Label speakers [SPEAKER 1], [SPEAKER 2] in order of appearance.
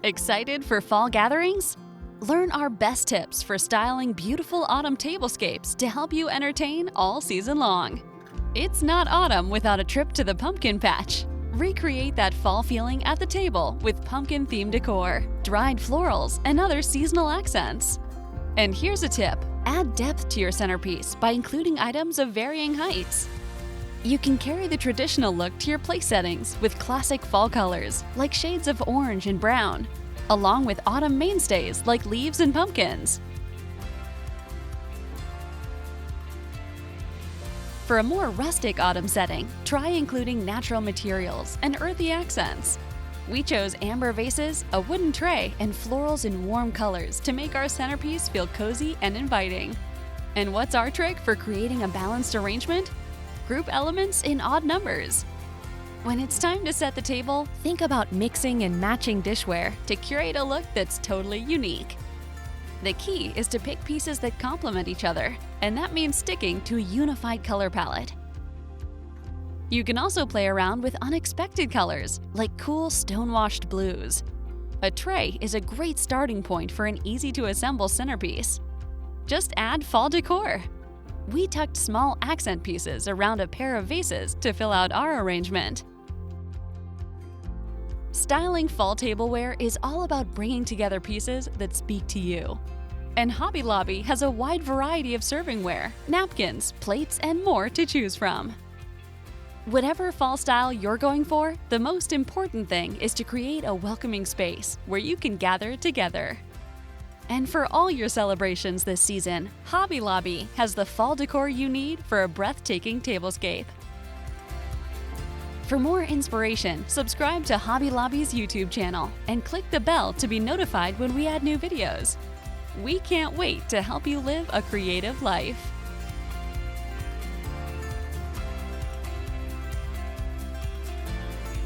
[SPEAKER 1] Excited for fall gatherings? Learn our best tips for styling beautiful autumn tablescapes to help you entertain all season long. It's not autumn without a trip to the pumpkin patch. Recreate that fall feeling at the table with pumpkin-themed decor, dried florals, and other seasonal accents. And here's a tip: add depth to your centerpiece by including items of varying heights. You can carry the traditional look to your place settings with classic fall colors like shades of orange and brown, along with autumn mainstays like leaves and pumpkins. For a more rustic autumn setting, try including natural materials and earthy accents. We chose amber vases, a wooden tray, and florals in warm colors to make our centerpiece feel cozy and inviting. And what's our trick for creating a balanced arrangement? Group elements in odd numbers. When it's time to set the table, think about mixing and matching dishware to curate a look that's totally unique. The key is to pick pieces that complement each other, and that means sticking to a unified color palette. You can also play around with unexpected colors, like cool stone-washed blues. A tray is a great starting point for an easy-to-assemble centerpiece. Just add fall decor. We tucked small accent pieces around a pair of vases to fill out our arrangement. Styling fall tableware is all about bringing together pieces that speak to you. And Hobby Lobby has a wide variety of servingware, napkins, plates, and more to choose from. Whatever fall style you're going for, the most important thing is to create a welcoming space where you can gather together. And for all your celebrations this season, Hobby Lobby has the fall decor you need for a breathtaking tablescape. For more inspiration, subscribe to Hobby Lobby's YouTube channel and click the bell to be notified when we add new videos. We can't wait to help you live a creative life.